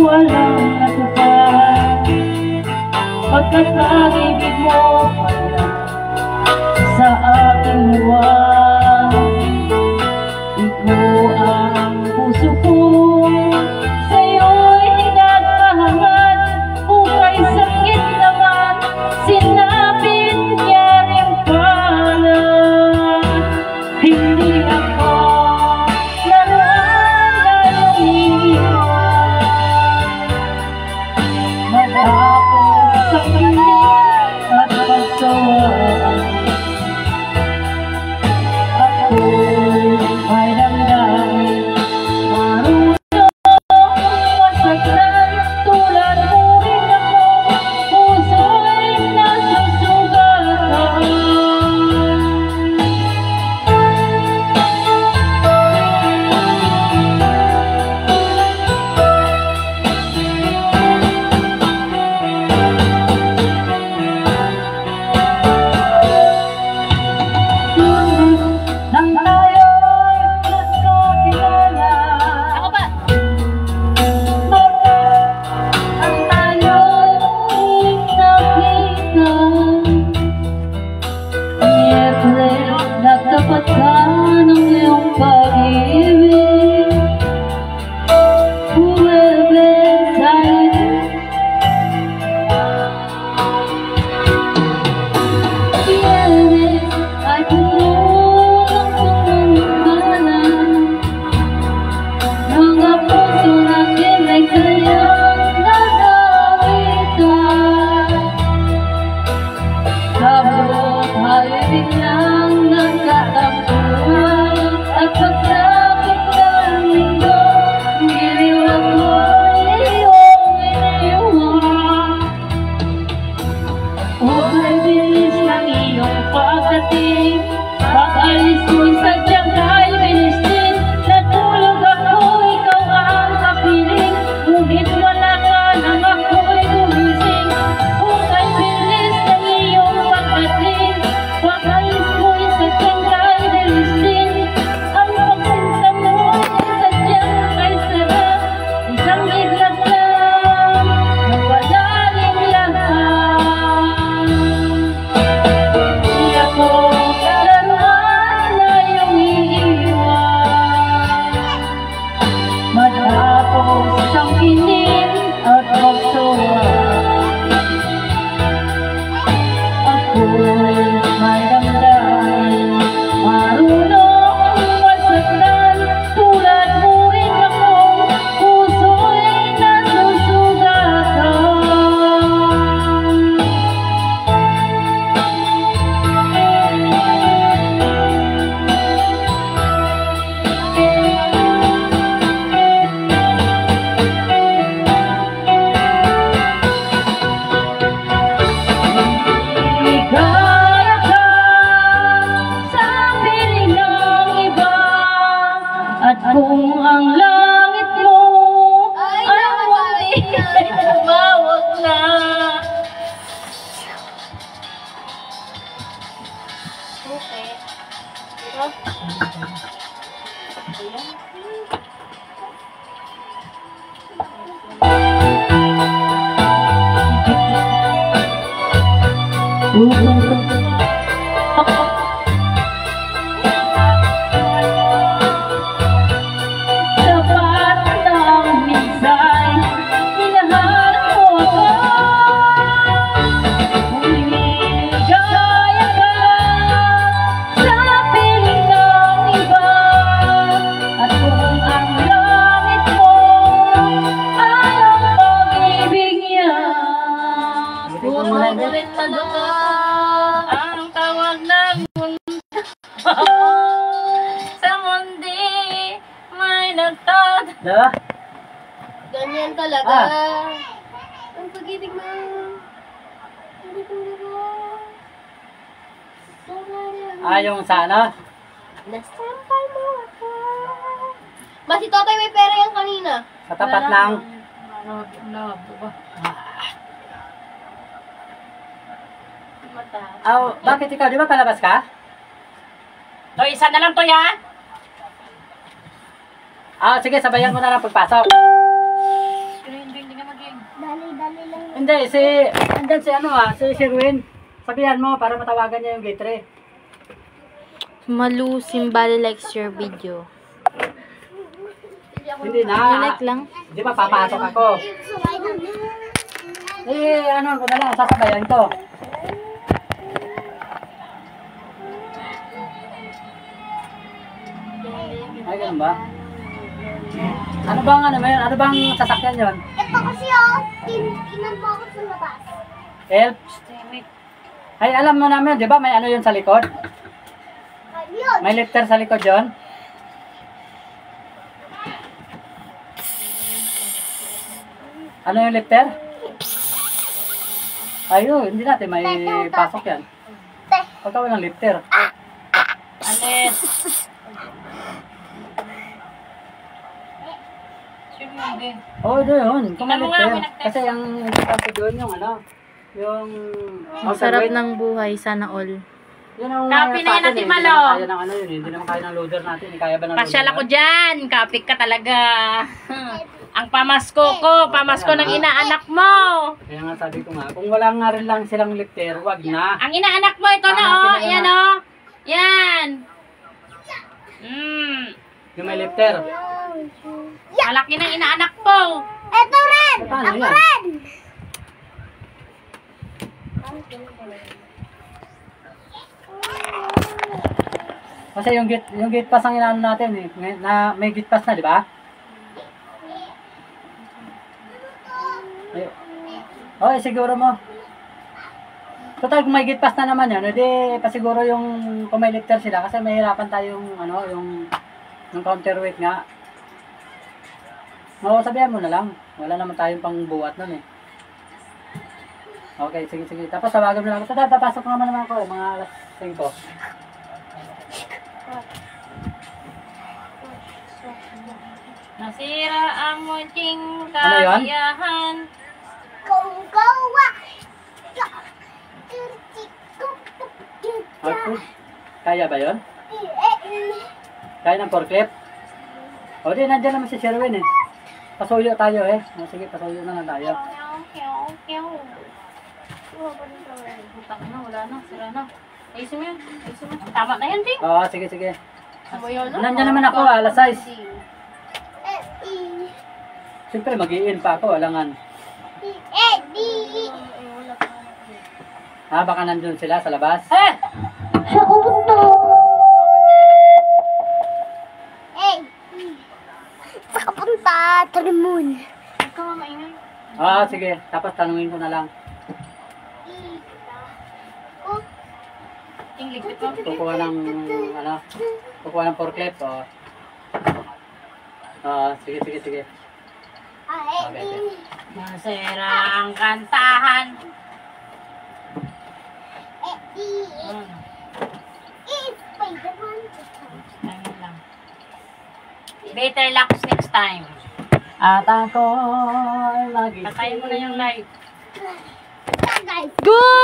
Walang natupad pagkat pag-ibig mo pala sa aking luwag. Ikaw ang puso ko, sa'yo'y nagkahangat. Kung kay sakit naman, sinapit niya rin pala. Hindi ako laruan na lumiwan, matapos sa piling at pagsawaan. Ako'y may damdamin, marunong masaktan. Tulad mo rin ako, puso'y nasusugatan. Nang tayo'y nagkakilala, nang tayo'y nakita, Miyerkules nagtapat ka ng iyong pag-ibig. Huwebes ay puno ng pangungkalan. Mga puso natin ay kanyang nagawitan. Sabot tayo'y biglang nagkatampuhan, at pagsapit ng linggo, giliw ako'y iyong iniwan. Huwag bilis ng iyong pagdating, pag-alis mo'y sadyang dahil bilis din. Natulog ako, ikaw ang kapiling, ngunit wala ka nang ako'y gumising. Huwag bilis ng iyong pagdating, pag-alis mo'y sadyang dahil bilis din. Ang pagsinta mo'y sadyang ay sarap, isang iglap lang, nawala rin lahat. Di ako laruan na iyong iiwan, matapos ang piling at pagsuwag. Ako'y may damdamin, marunong masaktan. Tulad mo rin ako, puso'y nasusugatan. Ligaya ka sa piling ng iba, at kung ang langit mo ay muntik ay tumawag na. Sapat ng minsay, minahal mo ako. Kung ligaya ka sa piling ng iba, at kung ang langit mo ay ang pag-ibig niya. Ulit na Diba? Ganyan talaga. Ang pag-ibig mo. Yung sa ano? Nasampal mo ako. Ba, si Totoy may pera yan kanina. Sa tapat ng... Bakit ikaw? Di ba palabas ka? To, isa na lang to ya. Sige, sabayan ko na lang pagpasok. Dali lang. Hindi, andyan si Sherwin. Sabihan mo para matawagan niya yung gate 3. Malu Simbali likes your video. Hindi na. I-like lang. Di ba papasok ako? Ano ko na lang, sasabayan ko. Ay, ganun ba? Ano bang sasakyan yon? Ito kasi tinan mo ako sa labas. Help? Ay, alam mo namin, di ba may ano yun sa likod? Yun. May lifter sa likod yon? Ano yung lifter? Ayun, hindi natin may pasok yan. Pagkawin ng lifter. Alis. Oo, doon. Kung may Tingnan mo nga, lifter. may nag-text. Kasi ang importante doon yung yung... Ang sarap ng buhay, sana all. Yun ang Copy na yan, sa atin, Ate eh. Malo. Hindi naman kaya ng hindi naman kaya ng loader natin. Kaya ba ng Pasyal loader ako yan? dyan. Kapik ka talaga. Ang pamasko ko. Pamasko ng inaanak mo. Kaya nga sabi ko nga, kung wala nga rin lang silang lifter, wag na. Ang inaanak mo, ito na oh. Yan oh. Yan. Yung may lifter. Malaki ng inaanak po. Ito rin! Paano Ako yan? rin! Kasi yung gate pass ang inaano natin eh. May gate pass na, di ba? Okay, siguro mo. Total, kung may gate pass na naman yan, edi pasiguro yung kung may lifter sila kasi mahirapan tayong yung counterweight nga. Oo, sabihan mo na lang. Wala naman tayong pangbuhat nun eh. Okay, sige. Tapos tawagan mo lang ako. Total, papasok naman ako mga alas 5. Nasira ang munting Ano yun? kasiyahan. Gawa! Kaya ba yun? Kaya ng forklift? O di, nandiyan naman si Sherwin eh. Pasuyo tayo eh. Sige, pasuyo na lang tayo. Butang na, wala na, sira na. Ayusin mo yan. Tama na yan, Ding. Oo, sige. Sabayaw na. Nandiyan naman ako, alas 6. Siyempre, mag-i-in pa ako, alangan. Baka nandun sila sa labas. Saka punta, Trimon. Ikaw nga maingay. Sige. Tapos tanungin ko na lang. Ting ligpit mo. Kukuha ng forklift. Sige. Okay. Nasira ang kantahan. Ayun lang. Better luck next time. At ako'y mag-isip. Patayin mo na yung light. Guys, Good!